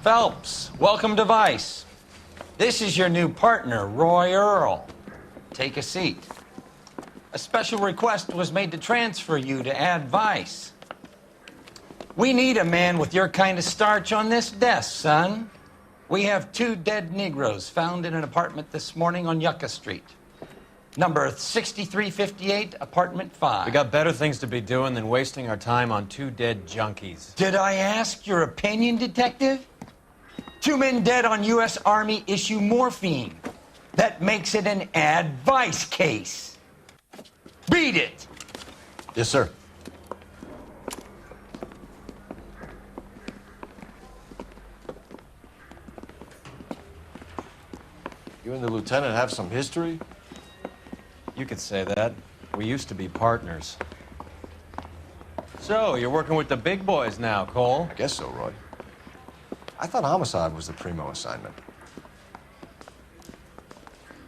Phelps, welcome to Vice. This is your new partner, Earle. Take a seat. A special request was made to transfer you to Ad Vice. We need a man with your kind of starch on this desk, son. We have 2 dead Negroes found in an apartment this morning on Yucca Street. Number 6358, apartment 5. We got better things to be doing than wasting our time on 2 dead junkies. Did I ask your opinion, detective? 2 men dead on U.S. Army issue morphine. That makes it an Ad Vice case. Beat it! Yes, sir. You and the lieutenant have some history? You could say that. We used to be partners. So, you're working with the big boys now, Cole? I guess so, Roy. I thought homicide was the primo assignment.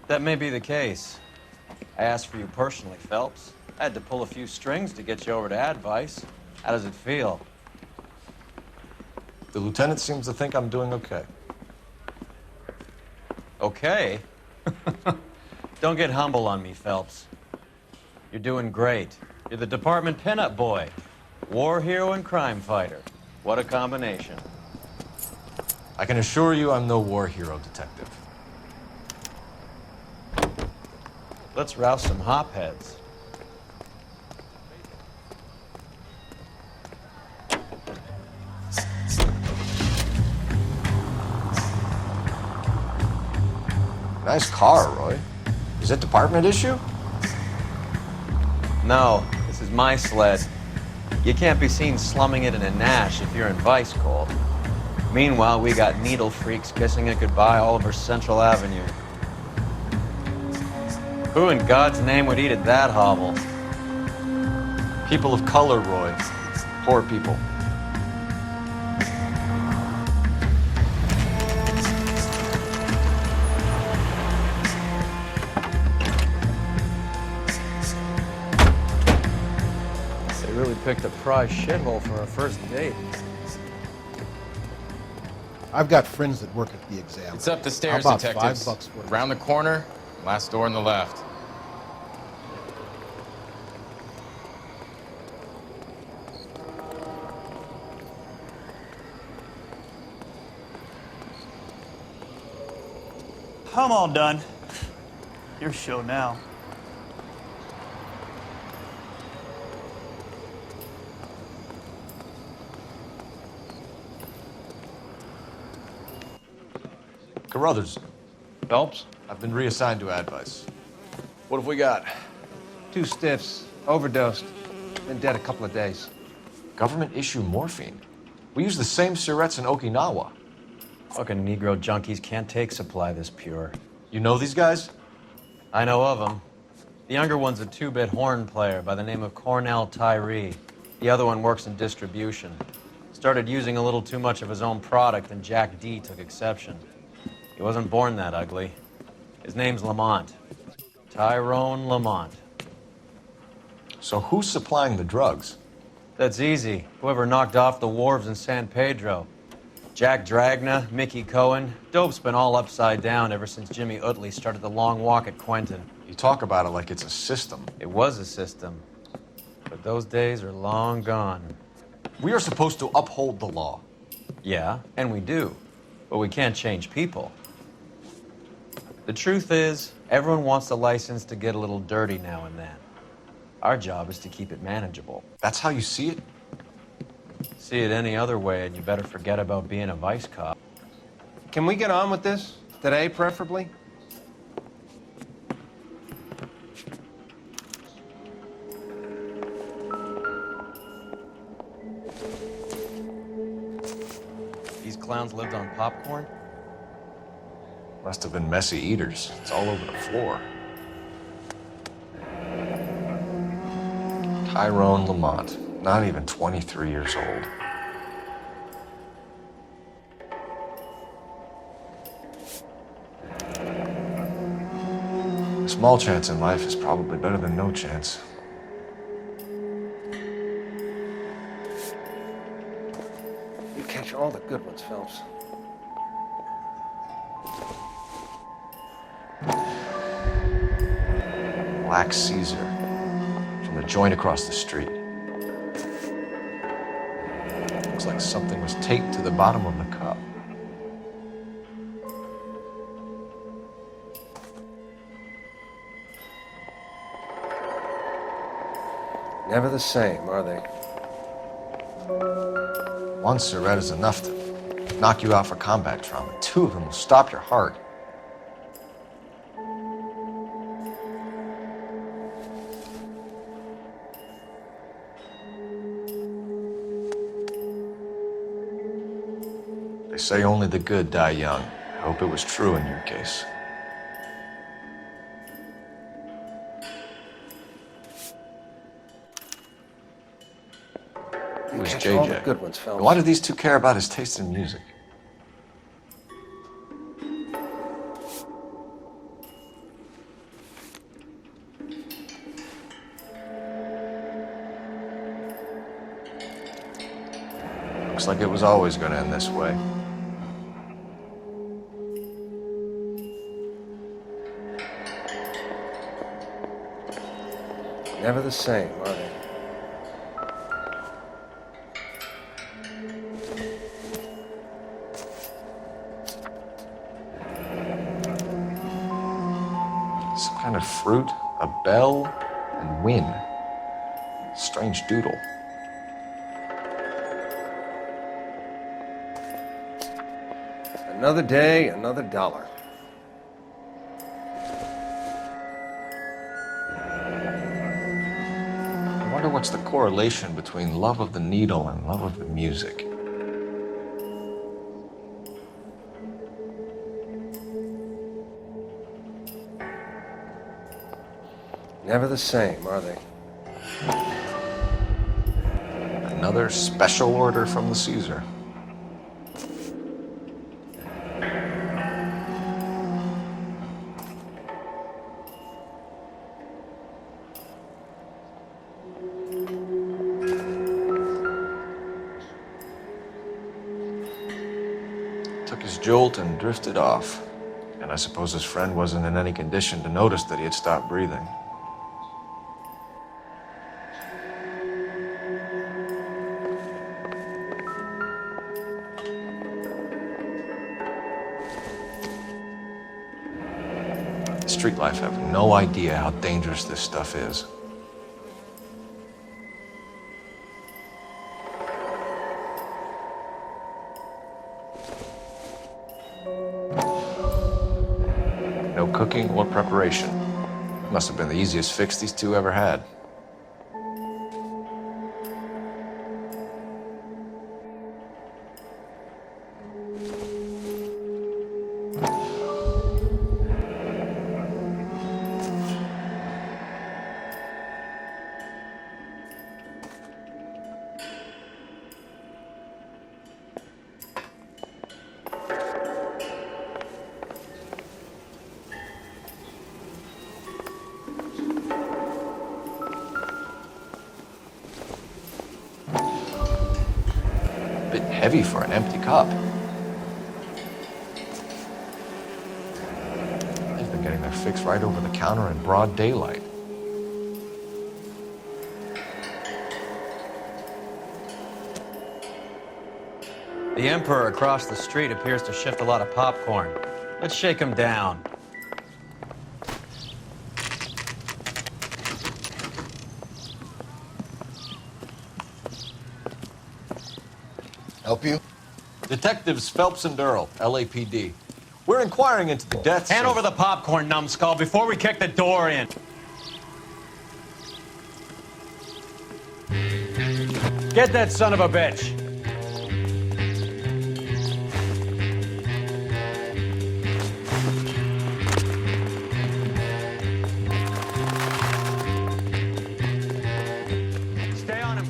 That may be the case. I asked for you personally, Phelps. I had to pull a few strings to get you over to Ad Vice. How does it feel? The lieutenant seems to think I'm doing okay. Okay? Don't get humble on me, Phelps. You're doing great. You're the department pinup boy. War hero and crime fighter. What a combination. I can assure you I'm no war hero, detective. Let's rouse some hopheads. Nice car, Roy. Is it department issue? No, this is my sled. You can't be seen slumming it in a Nash if you're in Vice, Cole. Meanwhile, we got needle freaks kissing it goodbye all over Central Avenue. Who in God's name would eat at that hovel? People of color, Roy. Poor people. They really picked a prize shithole for our first date. I've got friends that work at the exam. It's up the stairs, How about detectives. $5 worth? Around the corner, last door on the left. I'm all done. Your show now. Carruthers, Phelps, I've been reassigned to Ad Vice. what have we got? 2 stiffs, overdosed, been dead a couple of days. Government issue morphine. We use the same syrettes in Okinawa. Fucking Negro junkies can't take supply this pure. You know these guys? I know of them. The younger one's a 2-bit horn player by the name of Cornell Tyree. The other one works in distribution. Started using a little too much of his own product, and Jack D took exception. He wasn't born that ugly. His name's Lamont. Tyrone Lamont. So who's supplying the drugs? That's easy. Whoever knocked off the wharves in San Pedro. Jack Dragna, Mickey Cohen. Dope's been all upside down ever since Jimmy Utley started the long walk at Quentin. You talk about it like it's a system. It was a system. But those days are long gone. We are supposed to uphold the law. Yeah, and we do. But we can't change people. The truth is, everyone wants the license to get a little dirty now and then. Our job is to keep it manageable. That's how you see it? See it any other way, and you better forget about being a vice cop. Can we get on with this? Today, preferably? These clowns lived on popcorn? Must have been messy eaters. It's all over the floor. Tyrone Lamont, not even 23 years old. A small chance in life is probably better than no chance. You catch all the good ones, Phelps. Black Caesar from the joint across the street. Looks like something was taped to the bottom of the cup. Never the same, are they? One cigarette is enough to knock you out for combat trauma. Two of them will stop your heart. They say only the good die young. I hope it was true in your case. It was Catch all the JJ. good ones, Phelps. Why do these two care about his taste in music? Looks like it was always going to end this way. Never the same, are they? Some kind of fruit, a bell, and wind. Strange doodle. Another day, another dollar. I wonder what's the correlation between love of the needle and love of the music. Never the same, are they? Another special order from the Caesar. Took his jolt and drifted off. And I suppose his friend wasn't in any condition to notice that he had stopped breathing. The street life have no idea how dangerous this stuff is. No cooking or preparation. Must have been the easiest fix these two ever had. Bit heavy for an empty cup. They've been getting their fix right over the counter in broad daylight. The Emperor across the street appears to shift a lot of popcorn. Let's shake him down. Help you? Detectives Phelps and Earle, LAPD. We're inquiring into the deaths Hand of... over the popcorn, numbskull, before we kick the door in. Get that son of a bitch. Stay on him.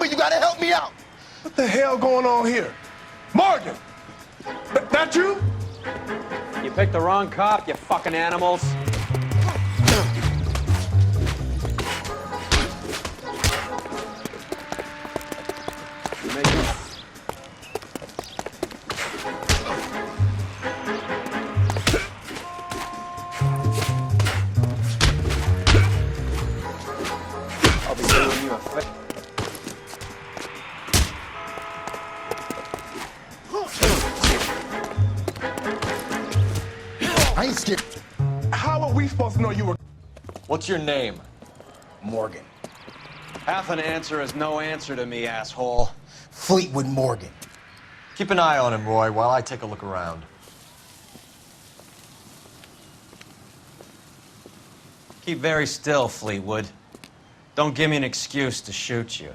me. You gotta help me out. What the hell going on here? Morgan! That you? You picked the wrong cop, you fucking animals. I'll be doing you a favor. I ain't scared. How are we supposed to know you were... What's your name? Morgan. Half an answer is no answer to me, asshole. Fleetwood Morgan. Keep an eye on him, Roy, while I take a look around. Keep very still, Fleetwood. Don't give me an excuse to shoot you.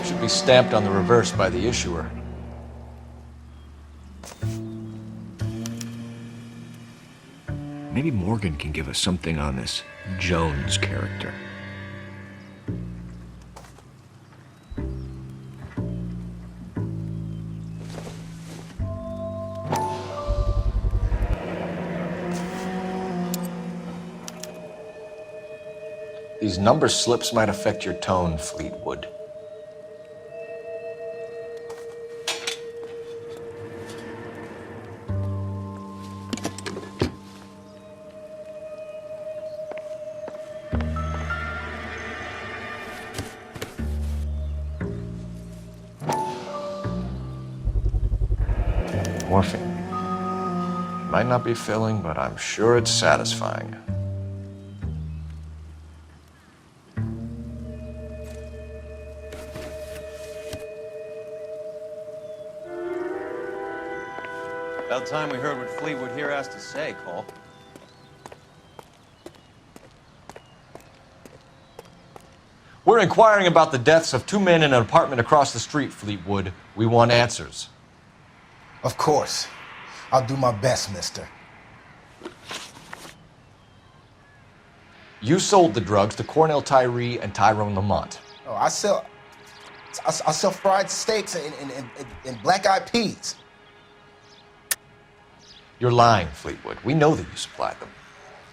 Should be stamped on the reverse by the issuer. Maybe Morgan can give us something on this Jones character. These number slips might affect your tone, Fleetwood. Morphine. Might not be filling, but I'm sure it's satisfying. About time we heard what Fleetwood here has to say, Cole. We're inquiring about the deaths of two men in an apartment across the street, Fleetwood. We want answers. Of course. I'll do my best, mister. You sold the drugs to Cornell, Tyree, and Tyrone Lamont. Oh, I sell fried steaks and black-eyed peas. You're lying, Fleetwood. We know that you supplied them.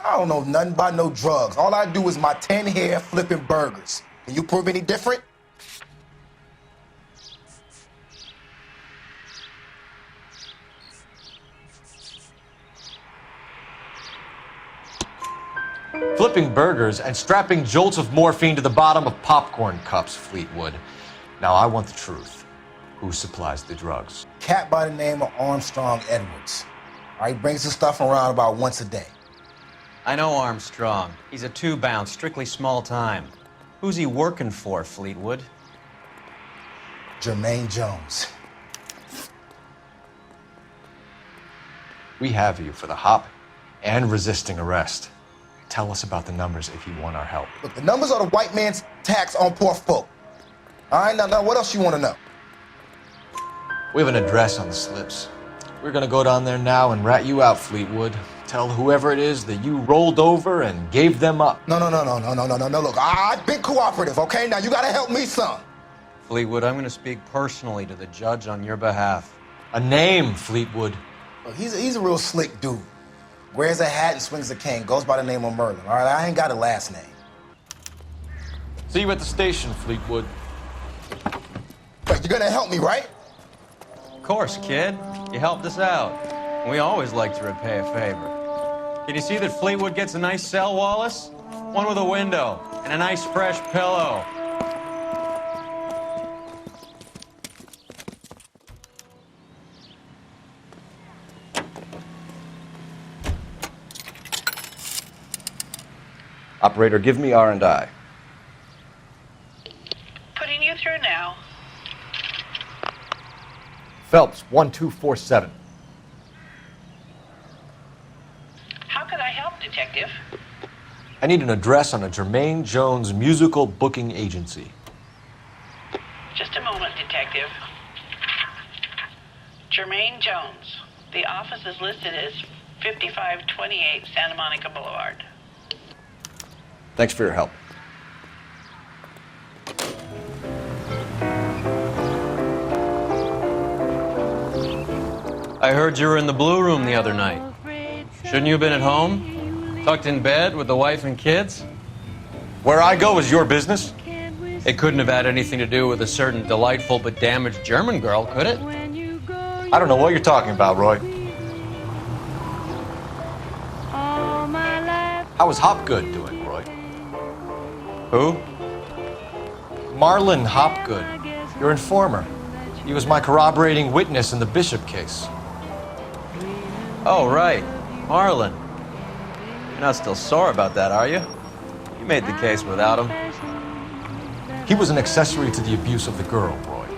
I don't know nothing about no drugs. All I do is my 10 hair flipping burgers. Can you prove any different? Flipping burgers and strapping jolts of morphine to the bottom of popcorn cups, Fleetwood. Now, I want the truth. Who supplies the drugs? Cat by the name of Armstrong Edwards. All right, brings the stuff around about once a day. I know Armstrong. He's a two-bounce, strictly small time. Who's he working for, Fleetwood? Jermaine Jones. We have you for the hop and resisting arrest. Tell us about the numbers if you want our help. Look, the numbers are the white man's tax on poor folk. All right, now, what else you want to know? We have an address on the slips. We're gonna go down there now and rat you out, Fleetwood. Tell whoever it is that you rolled over and gave them up. No. Look, I've been cooperative, okay? Now you gotta help me some. Fleetwood, I'm gonna speak personally to the judge on your behalf. A name, Fleetwood. Look, he's a real slick dude. Wears a hat and swings a cane. Goes by the name of Merlin. All right, I ain't got a last name. See you at the station, Fleetwood. But you're gonna help me, right? Of course, kid. You helped us out. We always like to repay a favor. Can you see that Fleetwood gets a nice cell, Wallace? One with a window and a nice fresh pillow. Operator, give me R&I. Putting you through now. Phelps, 1247. How could I help, Detective? I need an address on a Jermaine Jones musical booking agency. Just a moment, Detective. Jermaine Jones. The office is listed as 5528 Santa Monica Boulevard. Thanks for your help. I heard you were in the Blue Room the other night. Shouldn't you have been at home? Tucked in bed with the wife and kids? Where I go is your business? It couldn't have had anything to do with a certain delightful but damaged German girl, could it? I don't know what you're talking about, Roy. How was Hopgood doing, Roy? Who? Marlon Hopgood, your informer. He was my corroborating witness in the Bishop case. Oh, right. Marlon. You're not still sore about that, are you? You made the case without him. He was an accessory to the abuse of the girl, Roy.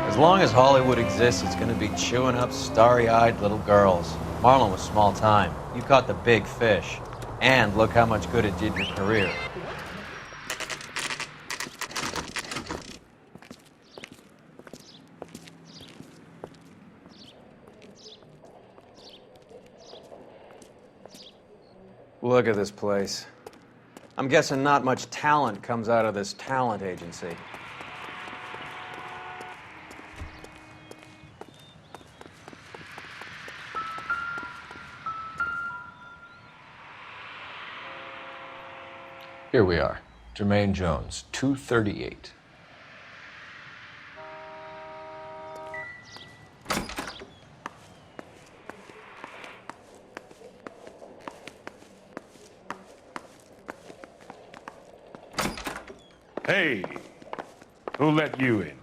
As long as Hollywood exists, it's gonna be chewing up starry-eyed little girls. Marlon was small time. You caught the big fish. And look how much good it did your career. Look at this place. I'm guessing not much talent comes out of this talent agency. Here we are. Jermaine Jones, 238. Hey, who let you in?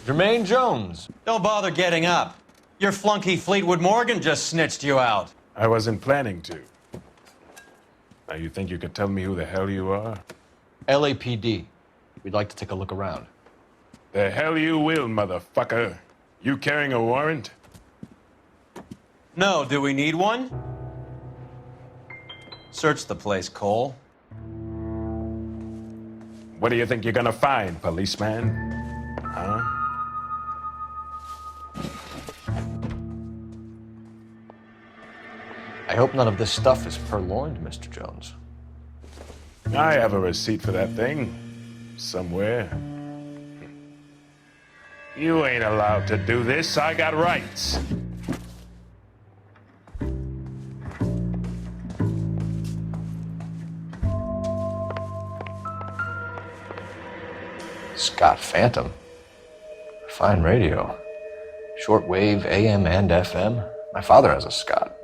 Jermaine Jones. Don't bother getting up. Your flunky Fleetwood Morgan just snitched you out. I wasn't planning to. Now, you think you could tell me who the hell you are? LAPD. We'd like to take a look around. The hell you will, motherfucker. You carrying a warrant? No, do we need one? Search the place, Cole. What do you think you're gonna find, policeman? Huh? I hope none of this stuff is purloined, Mr. Jones. I have a receipt for that thing. Somewhere. You ain't allowed to do this. I got rights. Scott Phantom. Fine radio. Shortwave, AM and FM. My father has a Scott.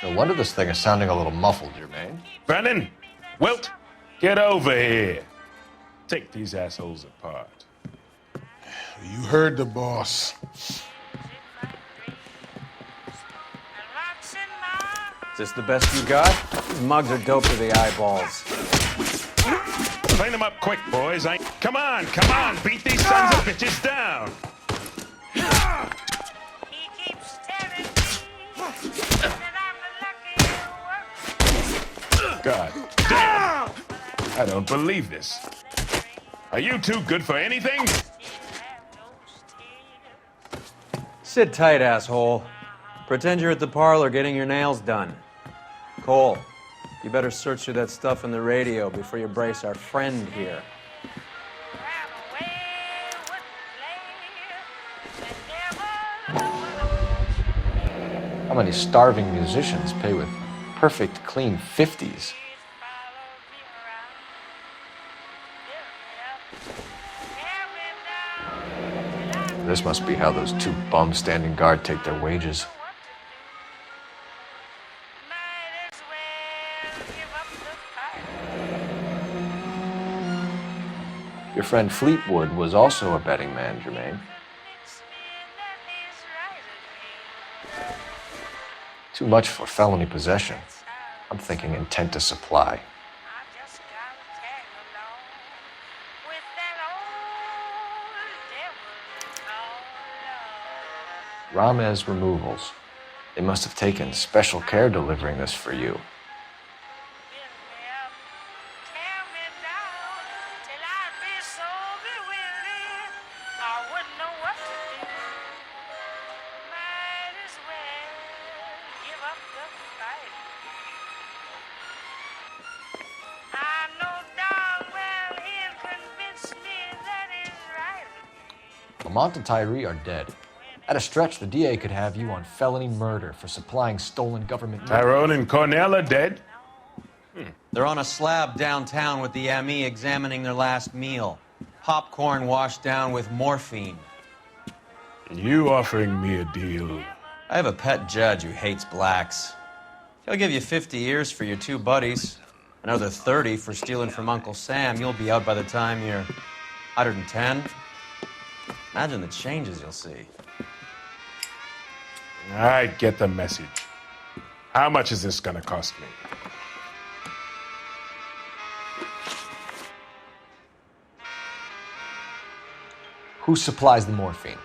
No wonder this thing is sounding a little muffled, Jermaine. Brennan, Wilt, get over here. Take these assholes apart. You heard the boss. Is this the best you got? These mugs are dope to the eyeballs. Clean them up quick, boys. Come on, beat these sons of bitches down. God damn! I don't believe this. Are you too good for anything? Sit tight, asshole. Pretend you're at the parlor getting your nails done. Cole, you better search through that stuff in the radio before you brace our friend here. How many starving musicians pay with perfect, clean 50s? This must be how those two bums standing guard take their wages. Your friend Fleetwood was also a betting man, Jermaine. Too much for felony possession. I'm thinking intent to supply. Ramez Removals. They must have taken special care delivering this for you. Lamont and Tyree are dead. At a stretch, the DA could have you on felony murder for supplying stolen government... Tyrone and Cornell are dead? They're on a slab downtown with the ME examining their last meal. Popcorn washed down with morphine. You offering me a deal? I have a pet judge who hates blacks. He'll give you 50 years for your two buddies. Another 30 for stealing from Uncle Sam. You'll be out by the time you're 110. Imagine the changes you'll see. I get the message. How much is this gonna cost me? Who supplies the morphine?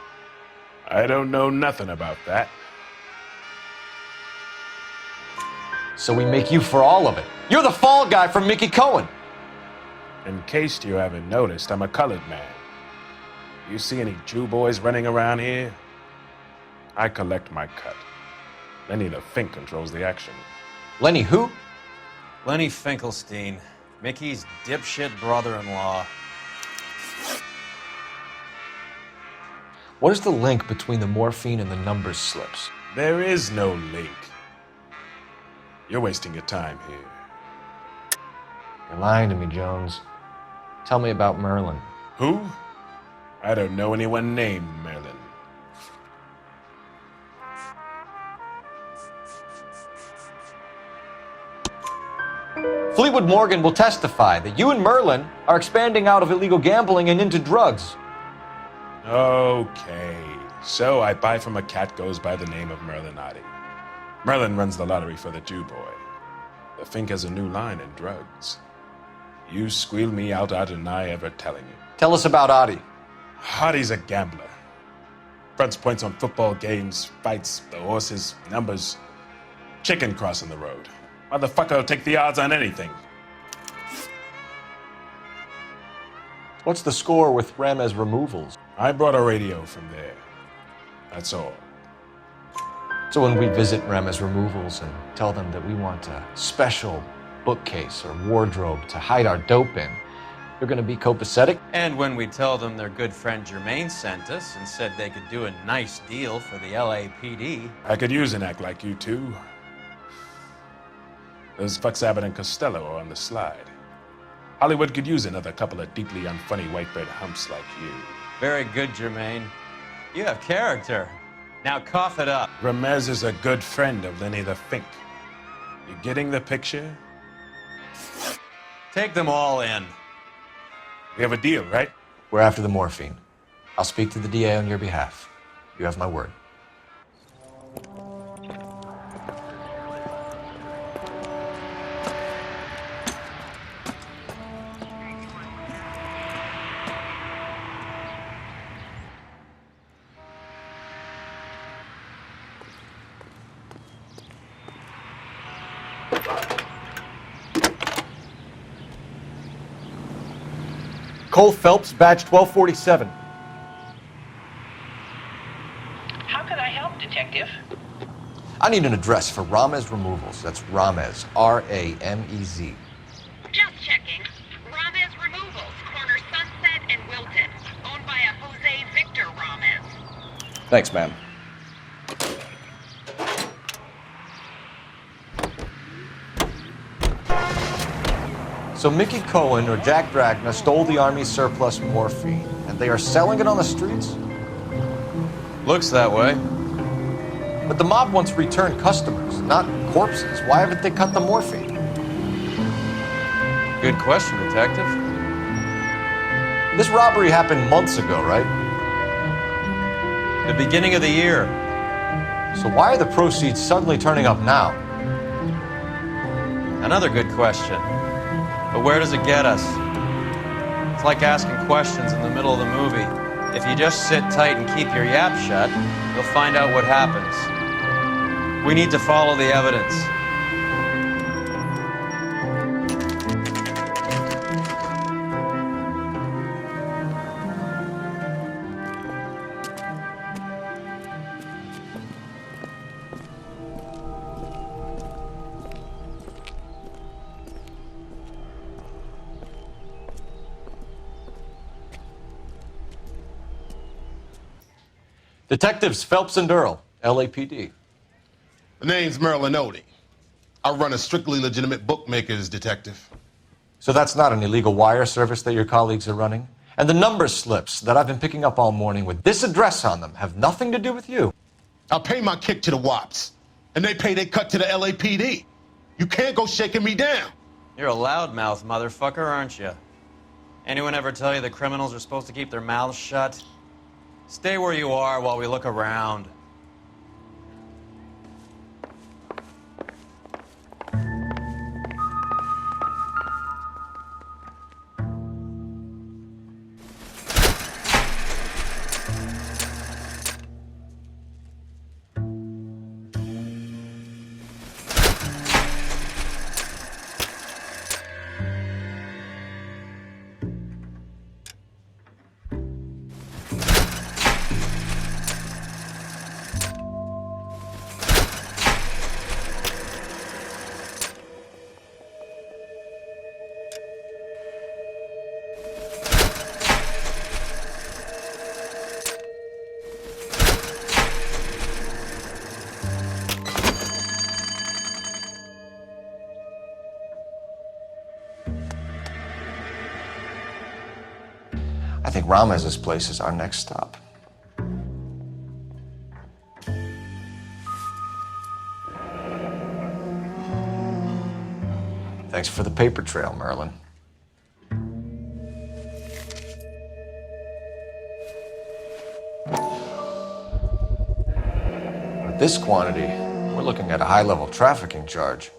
I don't know nothing about that. So we make you for all of it. You're the fall guy from Mickey Cohen. In case you haven't noticed, I'm a colored man. You see any Jew boys running around here? I collect my cut. Lenny the Fink controls the action. Lenny who? Lenny Finkelstein, Mickey's dipshit brother-in-law. What is the link between the morphine and the numbers slips? There is no link. You're wasting your time here. You're lying to me, Jones. Tell me about Merlin. Who? I don't know anyone named Merlin. Fleetwood Morgan will testify that you and Merlin are expanding out of illegal gambling and into drugs. Okay, so I buy from a cat goes by the name of Merlinotti. Merlin runs the lottery for the Jew boy. The Fink has a new line in drugs. You squeal me out, I deny ever telling you. Tell us about Adi. Hardy's a gambler. Fronts points on football games, fights, the horses, numbers. Chicken crossing the road. Motherfucker will take the odds on anything. What's the score with Ramez Removals? I brought a radio from there. That's all. So when we visit Ramez Removals and tell them that we want a special bookcase or wardrobe to hide our dope in, you're gonna be copacetic? And when we tell them their good friend Jermaine sent us and said they could do a nice deal for the LAPD. I could use an act like you two. Those fucks Abbott and Costello are on the slide. Hollywood could use another couple of deeply unfunny white bread humps like you. Very good, Jermaine. You have character. Now cough it up. Ramez is a good friend of Lenny the Fink. You getting the picture? Take them all in. We have a deal, right? We're after the morphine. I'll speak to the DA on your behalf. You have my word. Cole Phelps, badge 1247. How can I help, Detective? I need an address for Ramez Removals. That's Ramez, R-A-M-E-Z. Just checking. Ramez Removals, corner Sunset and Wilton. Owned by a Jose Victor Ramez. Thanks, ma'am. So Mickey Cohen or Jack Dragna stole the Army's surplus morphine, and they are selling it on the streets? Looks that way. But the mob wants returned customers, not corpses. Why haven't they cut the morphine? Good question, Detective. This robbery happened months ago, right? The beginning of the year. So why are the proceeds suddenly turning up now? Another good question. But where does it get us? It's like asking questions in the middle of the movie. If you just sit tight and keep your yap shut, you'll find out what happens. We need to follow the evidence. Detectives Phelps and Earle, LAPD. The name's Merlin Odie. I run a strictly legitimate bookmaker's detective. So that's not an illegal wire service that your colleagues are running? And the number slips that I've been picking up all morning with this address on them have nothing to do with you? I pay my kick to the wops, and they pay their cut to the LAPD. You can't go shaking me down. You're a loudmouth motherfucker, aren't you? Anyone ever tell you that criminals are supposed to keep their mouths shut? Stay where you are while we look around. I think Ramez's place is our next stop. Thanks for the paper trail, Merlin. With this quantity, we're looking at a high-level trafficking charge.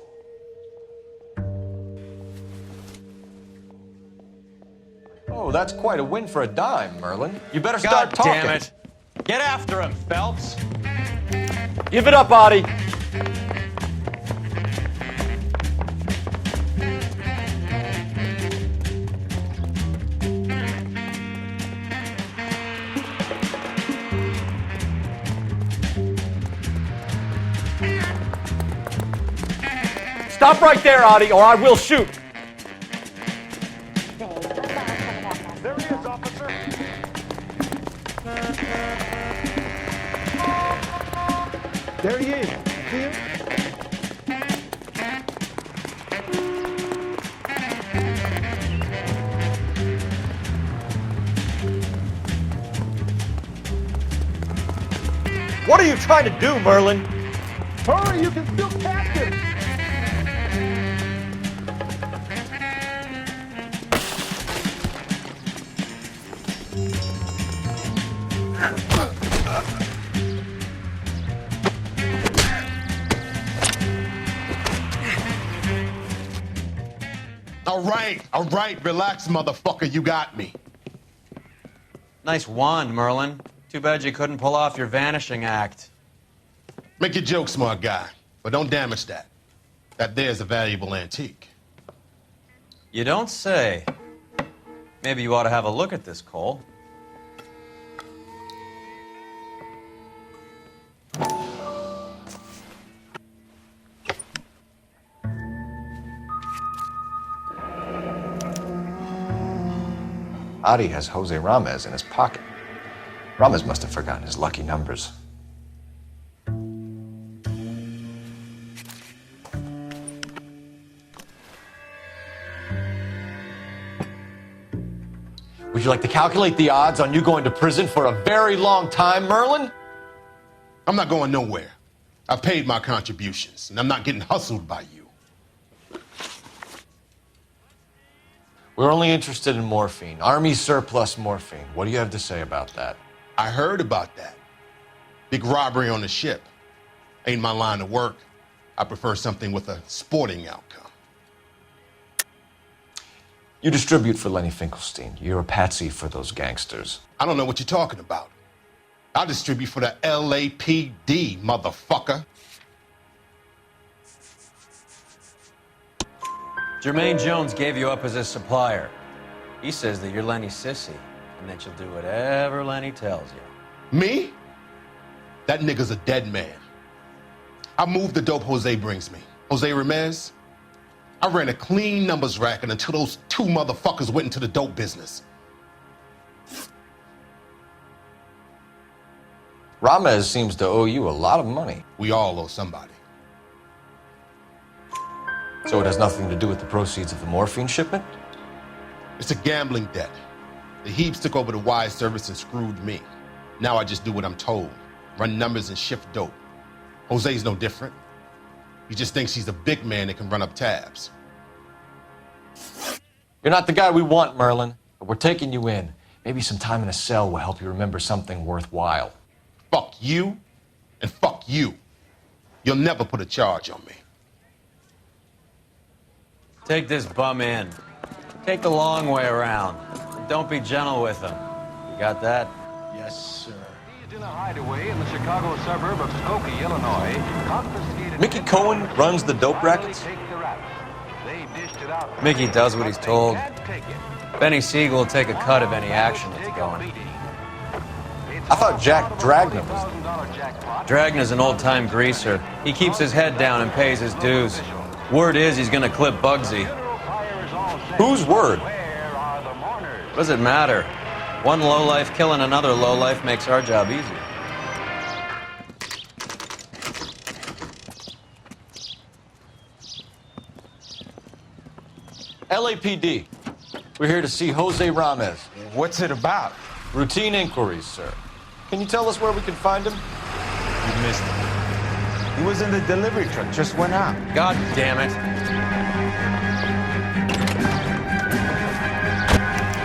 Oh, that's quite a win for a dime, Merlin. You better start talking. God damn it. Get after him, Phelps. Give it up, Audie. Stop right there, Audie, or I will shoot. There he is, officer. There he is. See him? What are you trying to do, Merlin? Hurry, you can still catch him. All right, relax, motherfucker, you got me. Nice wand, Merlin. Too bad you couldn't pull off your vanishing act. Make your joke, smart guy, but don't damage that. That there's a valuable antique. You don't say. Maybe you ought to have a look at this, Cole. Audie has Jose Ramez in his pocket. Ramez must have forgotten his lucky numbers. Would you like to calculate the odds on you going to prison for a very long time, Merlin? I'm not going nowhere. I've paid my contributions, and I'm not getting hustled by you. We're only interested in morphine. Army surplus morphine. What do you have to say about that? I heard about that. Big robbery on the ship. Ain't my line of work. I prefer something with a sporting outcome. You distribute for Lenny Finkelstein. You're a patsy for those gangsters. I don't know what you're talking about. I distribute for the LAPD, motherfucker. Jermaine Jones gave you up as his supplier. He says that you're Lenny's sissy, and that you'll do whatever Lenny tells you. Me? That nigga's a dead man. I moved the dope Jose brings me. Jose Ramirez? I ran a clean numbers racket until those two motherfuckers went into the dope business. Ramez seems to owe you a lot of money. We all owe somebody. So it has nothing to do with the proceeds of the morphine shipment? It's a gambling debt. The Heaps took over the wire service and screwed me. Now I just do what I'm told. Run numbers and shift dope. Jose's no different. He just thinks he's a big man that can run up tabs. You're not the guy we want, Merlin, but we're taking you in. Maybe some time in a cell will help you remember something worthwhile. Fuck you, and fuck you. You'll never put a charge on me. Take this bum in. Take the long way around. Don't be gentle with him. You got that? Yes, sir. He's in a hideaway in the Chicago suburb of Skokie, Illinois. Confiscated. Mickey Cohen runs the dope rackets? Mickey does what he's told. Benny Siegel will take a cut of any action that's going. I thought Jack Dragna was... Dragna's an old-time greaser. He keeps his head down and pays his dues. Word is he's gonna clip Bugsy. Whose word? Does it matter? One lowlife killing another lowlife makes our job easier. LAPD. We're here to see Jose Ramez. What's it about? Routine inquiries, sir. Can you tell us where we can find him? You missed him. He was in the delivery truck, just went out. God damn it.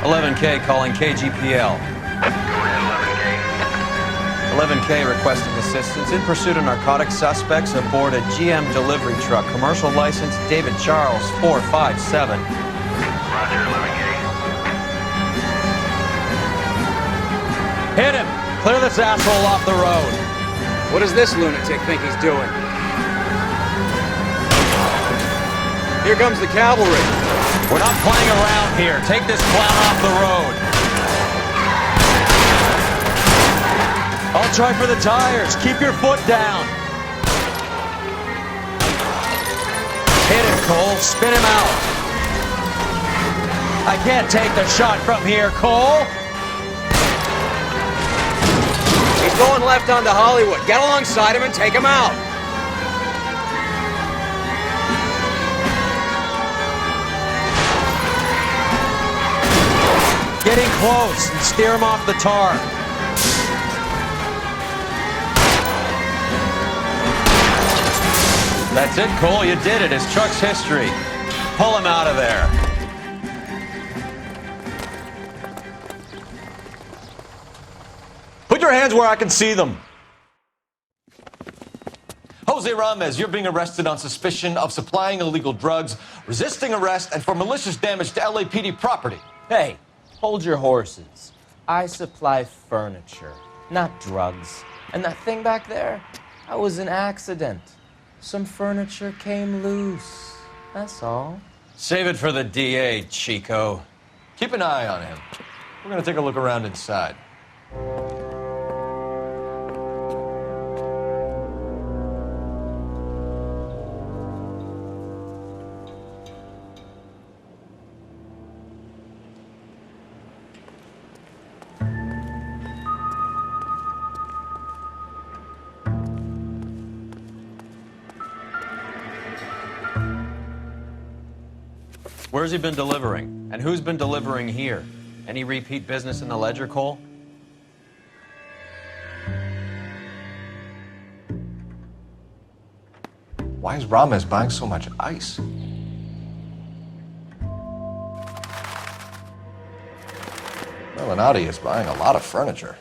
11K calling KGPL. 11K requesting assistance in pursuit of narcotic suspects aboard a GM delivery truck. Commercial license David Charles 457. Roger, 11K. Hit him! Clear this asshole off the road. What does this lunatic think he's doing? Here comes the cavalry. We're not playing around here. Take this clown off the road. I'll try for the tires. Keep your foot down. Hit him, Cole. Spin him out. I can't take the shot from here, Cole. He's going left onto Hollywood. Get alongside him and take him out. Getting close and steer him off the tar. That's it, Cole. You did it. His truck's history. Pull him out of there. Put your hands where I can see them. Jose Ramez, you're being arrested on suspicion of supplying illegal drugs, resisting arrest, and for malicious damage to LAPD property. Hey, hold your horses. I supply furniture, not drugs. And that thing back there, that was an accident. Some furniture came loose. That's all. Save it for the DA, Chico. Keep an eye on him. We're gonna take a look around inside. Where's he been delivering? And who's been delivering here? Any repeat business in the ledger, Cole? Why is Ramez buying so much ice? Merlinotti is buying a lot of furniture.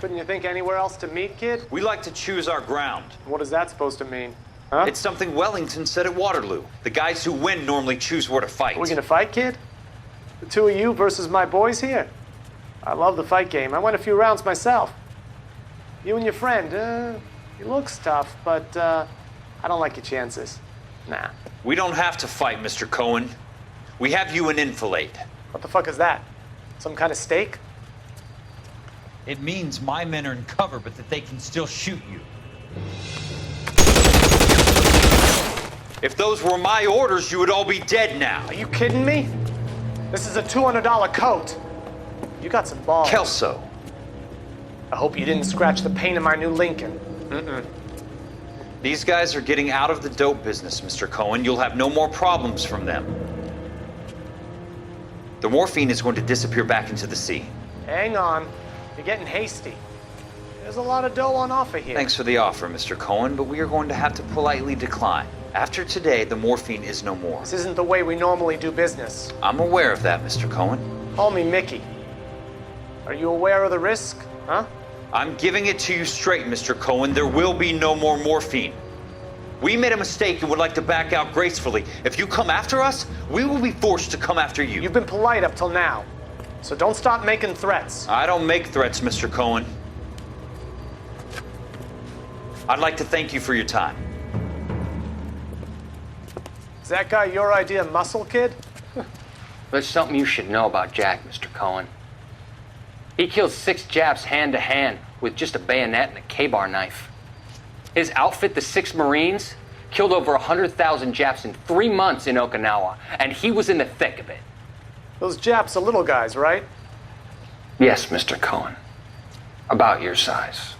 Couldn't you think anywhere else to meet, kid? We like to choose our ground. What is that supposed to mean? Huh? It's something Wellington said at Waterloo. The guys who win normally choose where to fight. Are we gonna fight, kid? The two of you versus my boys here? I love the fight game. I went a few rounds myself. You and your friend, he looks tough, but I don't like your chances. Nah. We don't have to fight, Mr. Cohen. We have you an enfilade. What the fuck is that? Some kind of steak? It means my men are in cover, but that they can still shoot you. If those were my orders, you would all be dead now. Are you kidding me? This is a $200 coat. You got some balls. Kelso. I hope you didn't scratch the paint of my new Lincoln. Mm-mm. These guys are getting out of the dope business, Mr. Cohen. You'll have no more problems from them. The morphine is going to disappear back into the sea. Hang on. You're getting hasty. There's a lot of dough on offer here. Thanks for the offer, Mr. Cohen, but we are going to have to politely decline. After today, the morphine is no more. This isn't the way we normally do business. I'm aware of that, Mr. Cohen. Call me Mickey. Are you aware of the risk, huh? I'm giving it to you straight, Mr. Cohen. There will be no more morphine. We made a mistake and would like to back out gracefully. If you come after us, we will be forced to come after you. You've been polite up till now, so don't stop making threats. I don't make threats, Mr. Cohen. I'd like to thank you for your time. Is that guy your idea of muscle, kid? There's something you should know about Jack, Mr. Cohen. He killed 6 Japs hand to hand with just a bayonet and a K-bar knife. His outfit, the 6 Marines, killed over 100,000 Japs in 3 months in Okinawa, and he was in the thick of it. Those Japs are little guys, right? Yes, Mr. Cohen. About your size.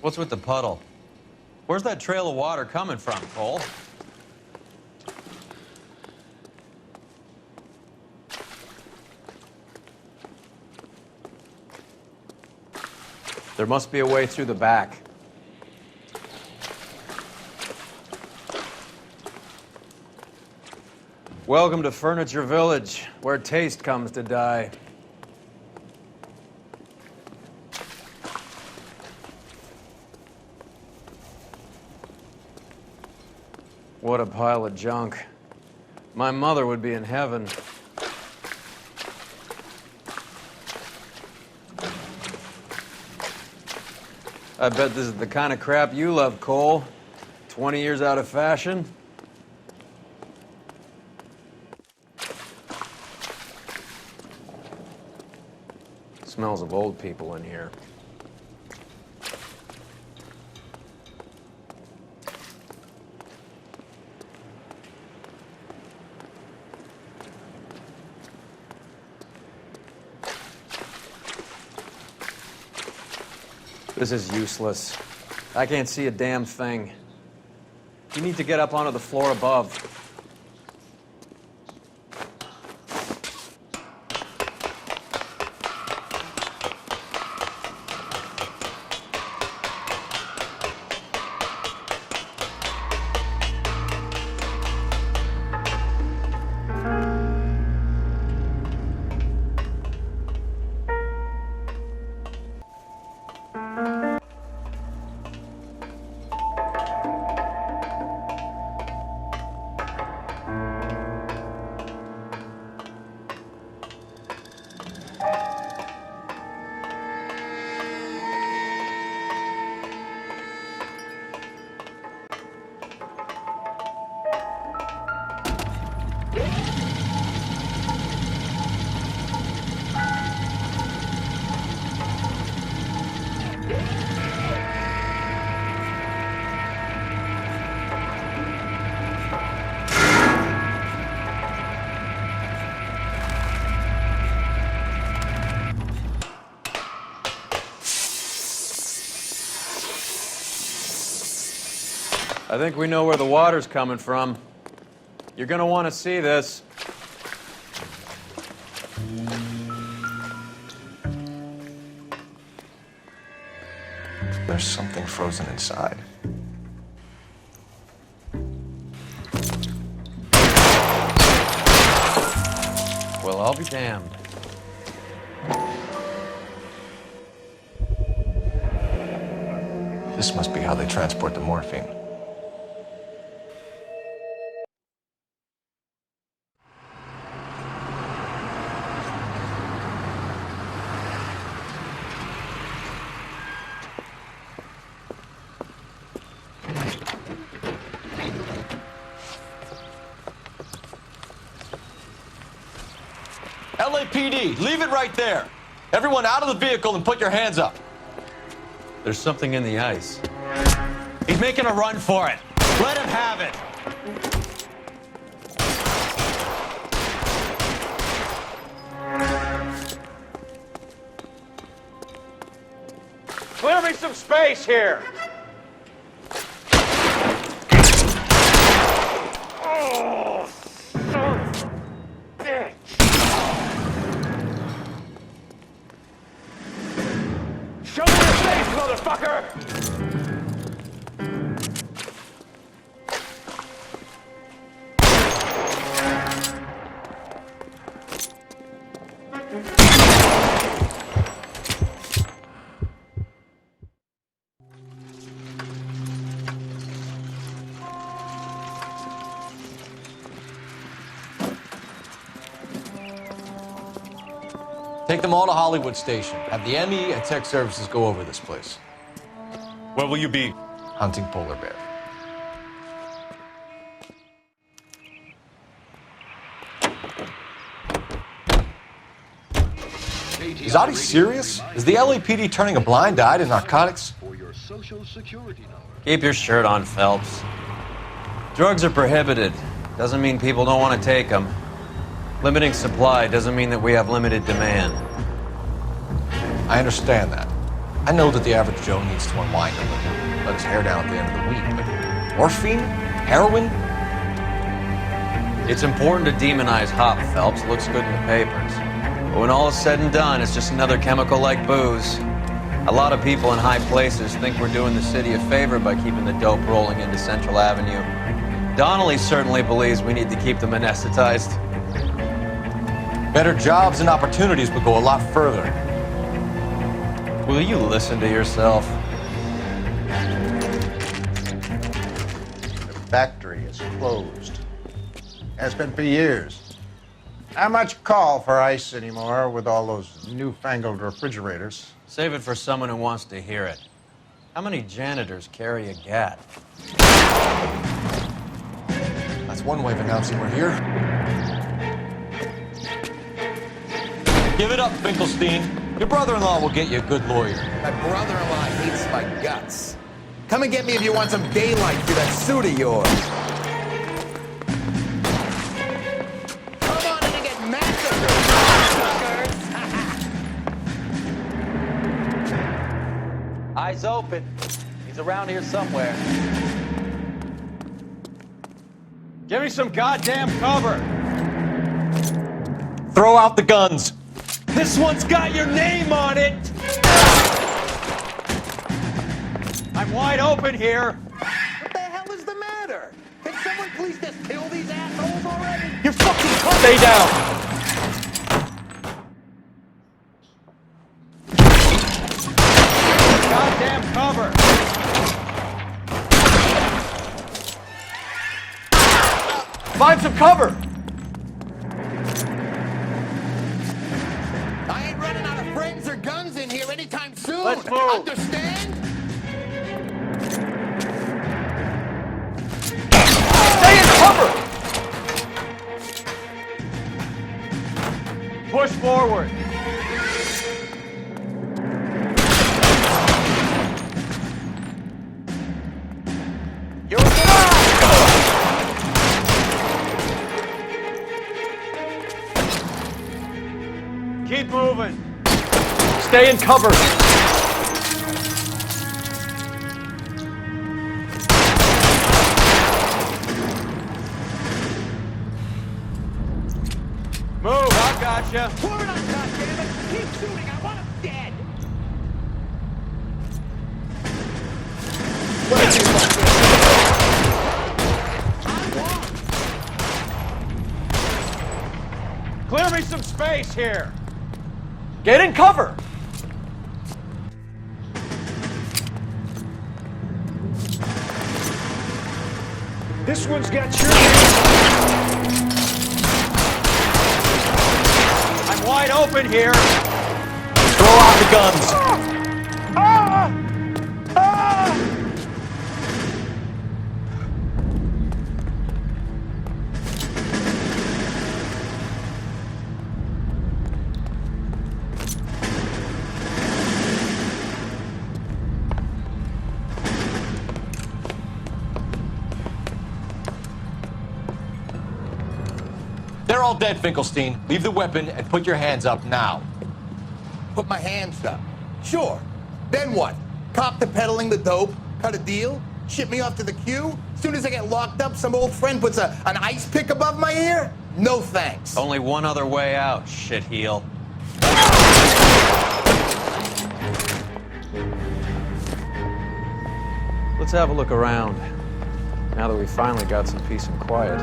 What's with the puddle? Where's that trail of water coming from, Cole? There must be a way through the back. Welcome to Furniture Village, where taste comes to die. What a pile of junk. My mother would be in heaven. I bet this is the kind of crap you love, Cole. 20 years out of fashion. Smells of old people in here. This is useless. I can't see a damn thing. You need to get up onto the floor above. I think we know where the water's coming from. You're gonna want to see this. There's something frozen inside. Well, I'll be damned. This must be how they transport the morphine. LAPD, leave it right there. Everyone out of the vehicle and put your hands up. There's something in the ice. He's making a run for it. Let him have it. Clear me some space here. Oh, son of a bitch. Show me your face, motherfucker! Take them all to Hollywood Station. Have the ME and Tech Services go over this place. Where will you be? Hunting polar bear. Is Audie serious? Is the LAPD turning a blind eye to narcotics? Keep your shirt on, Phelps. Drugs are prohibited. Doesn't mean people don't want to take them. Limiting supply doesn't mean that we have limited demand. I understand that. I know that the average Joe needs to unwind a little, let his hair down at the end of the week, but morphine? Heroin? It's important to demonize hop, Phelps. Looks good in the papers. But when all is said and done, it's just another chemical like booze. A lot of people in high places think we're doing the city a favor by keeping the dope rolling into Central Avenue. Donnelly certainly believes we need to keep them anesthetized. Better jobs and opportunities would go a lot further. Will you listen to yourself? The factory is closed. Has been for years. Not much call for ice anymore with all those newfangled refrigerators. Save it for someone who wants to hear it. How many janitors carry a gat? That's one way of announcing we're here. Give it up, Finkelstein. Your brother-in-law will get you a good lawyer. My brother-in-law hates my guts. Come and get me if you want some daylight through that suit of yours. Come on in and get massacred, suckers! Eyes open. He's around here somewhere. Give me some goddamn cover. Throw out the guns. This one's got your name on it! I'm wide open here. What the hell is the matter? Can someone please just kill these assholes already? You're fucking Stay down! Goddamn cover! Find some cover! Friends or guns in here anytime soon. Let's move. Understand? Stay in cover! Push forward. Keep moving. Stay in cover. gotcha. Pour it on, goddammit! Keep shooting! I want him dead! Clear me some space here. Get in cover! This one's got your... I'm wide open here. Throw out the guns. They're all dead, Finkelstein. Leave the weapon and put your hands up now. Put my hands up. Sure. Then what? Cop to peddling the dope? Cut a deal? Ship me off to the queue? Soon as I get locked up, some old friend puts an ice pick above my ear? No thanks. Only one other way out, shitheel. Let's have a look around, now that we finally got some peace and quiet.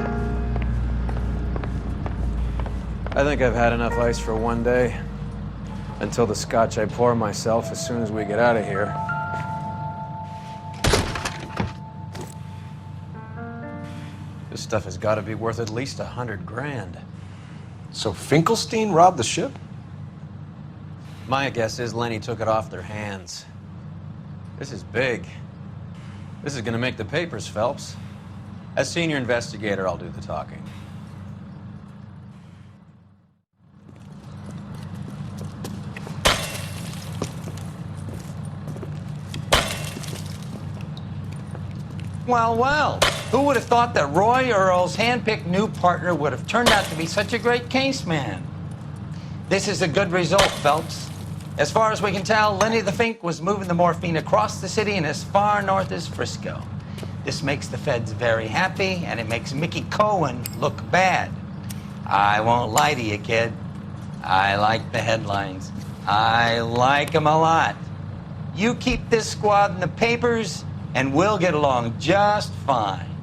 I think I've had enough ice for one day, until the scotch I pour myself as soon as we get out of here. This stuff has got to be worth at least $100 grand. So Finkelstein robbed the ship? My guess is Lenny took it off their hands. This is big. This is gonna make the papers, Phelps. As senior investigator, I'll do the talking. Well, well, who would have thought that Roy Earle's handpicked new partner would have turned out to be such a great case man? This is a good result, Phelps. As far as we can tell, Lenny the Fink was moving the morphine across the city and as far north as Frisco. This makes the feds very happy, and it makes Mickey Cohen look bad. I won't lie to you, kid. I like the headlines. I like them a lot. You keep this squad in the papers, and we'll get along just fine.